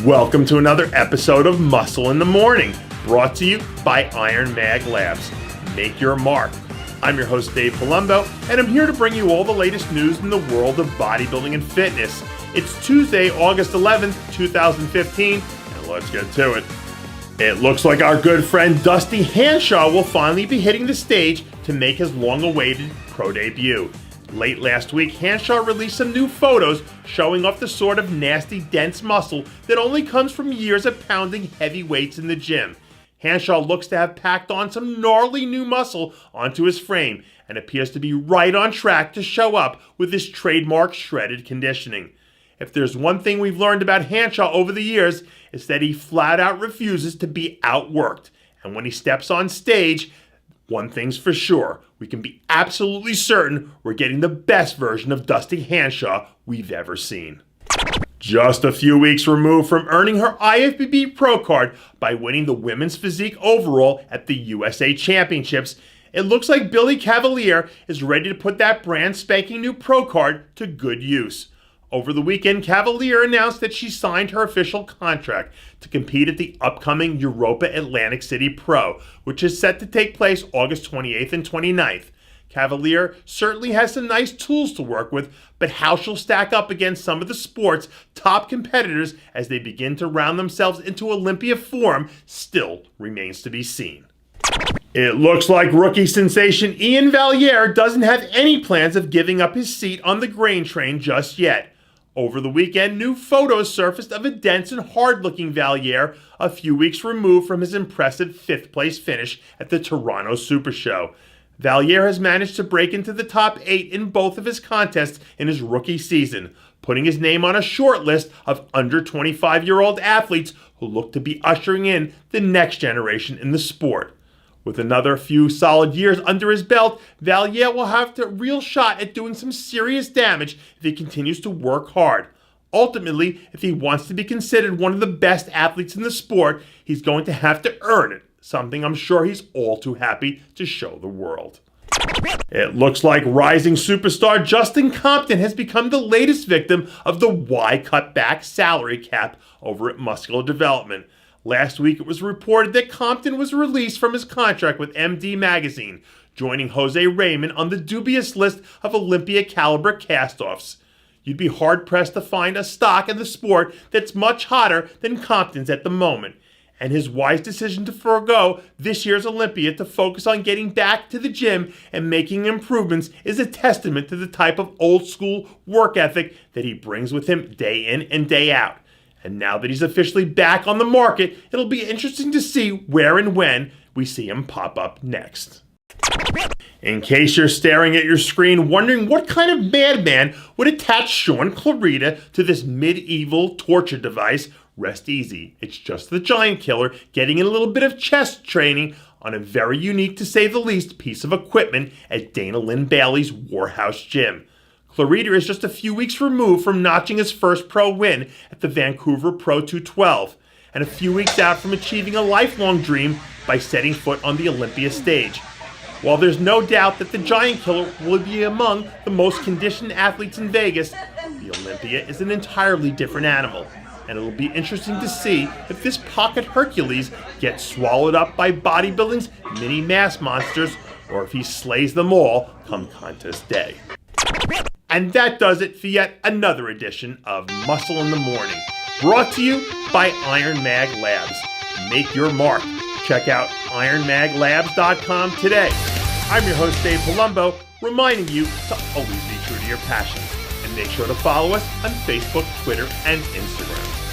Welcome to another episode of Muscle in the Morning, brought to you by Iron Mag Labs. Make your mark. I'm your host, Dave Palumbo, and I'm here to bring you all the latest news in the world of bodybuilding and fitness. It's Tuesday, August 11th, 2015, and let's get to it. It looks like our good friend Dusty Hanshaw will finally be hitting the stage to make his long-awaited pro debut. Late last week, Hanshaw released some new photos showing off the sort of nasty, dense muscle that only comes from years of pounding heavy weights in the gym. Hanshaw looks to have packed on some gnarly new muscle onto his frame and appears to be right on track to show up with his trademark shredded conditioning. If there's one thing we've learned about Hanshaw over the years, it's that he flat out refuses to be outworked. And when he steps on stage, one thing's for sure, we can be absolutely certain we're getting the best version of Dusty Hanshaw we've ever seen. Just a few weeks removed from earning her IFBB Pro card by winning the women's physique overall at the USA Championships, it looks like Billie Cavalier is ready to put that brand spanking new Pro card to good use. Over the weekend, Cavalier announced that she signed her official contract to compete at the upcoming Europa Atlantic City Pro, which is set to take place August 28th and 29th. Cavalier certainly has some nice tools to work with, but how she'll stack up against some of the sport's top competitors as they begin to round themselves into Olympia form still remains to be seen. It looks like rookie sensation Iain Valliere doesn't have any plans of giving up his seat on the grain train just yet. Over the weekend, new photos surfaced of a dense and hard-looking Valliere a few weeks removed from his impressive fifth-place finish at the Toronto Super Show. Valliere has managed to break into the top 8 in both of his contests in his rookie season, putting his name on a short list of under 25-year-old athletes who look to be ushering in the next generation in the sport. With another few solid years under his belt, Valliere will have a real shot at doing some serious damage if he continues to work hard. Ultimately, if he wants to be considered one of the best athletes in the sport, he's going to have to earn it, something I'm sure he's all too happy to show the world. It looks like rising superstar Justin Compton has become the latest victim of the "why cut back" salary cap over at Muscular Development. Last week, it was reported that Compton was released from his contract with MD Magazine, joining Jose Raymond on the dubious list of Olympia-caliber castoffs. You'd be hard-pressed to find a stock in the sport that's much hotter than Compton's at the moment. And his wise decision to forego this year's Olympia to focus on getting back to the gym and making improvements is a testament to the type of old-school work ethic that he brings with him day in and day out. And now that he's officially back on the market, it'll be interesting to see where and when we see him pop up next. In case you're staring at your screen wondering what kind of madman would attach Sean CLARIDA to this medieval torture device, rest easy. It's just the Giant Killer getting in a little bit of chest training on a very unique, to say the least, piece of equipment at Dana Lynn Bailey's Warhouse gym. CLARIDA is just a few weeks removed from notching his first pro win at the Vancouver Pro 212, and a few weeks out from achieving a lifelong dream by setting foot on the Olympia stage. While there's no doubt that the Giant Killer will be among the most conditioned athletes in Vegas, the Olympia is an entirely different animal, and it'll be interesting to see if this pocket Hercules gets swallowed up by bodybuilding's mini mass monsters, or if he slays them all come contest day. And that does it for yet another edition of Muscle in the Morning, brought to you by Iron Mag Labs. Make your mark. Check out ironmaglabs.com today. I'm your host, Dave Palumbo, reminding you to always be true to your passions. And make sure to follow us on Facebook, Twitter, and Instagram.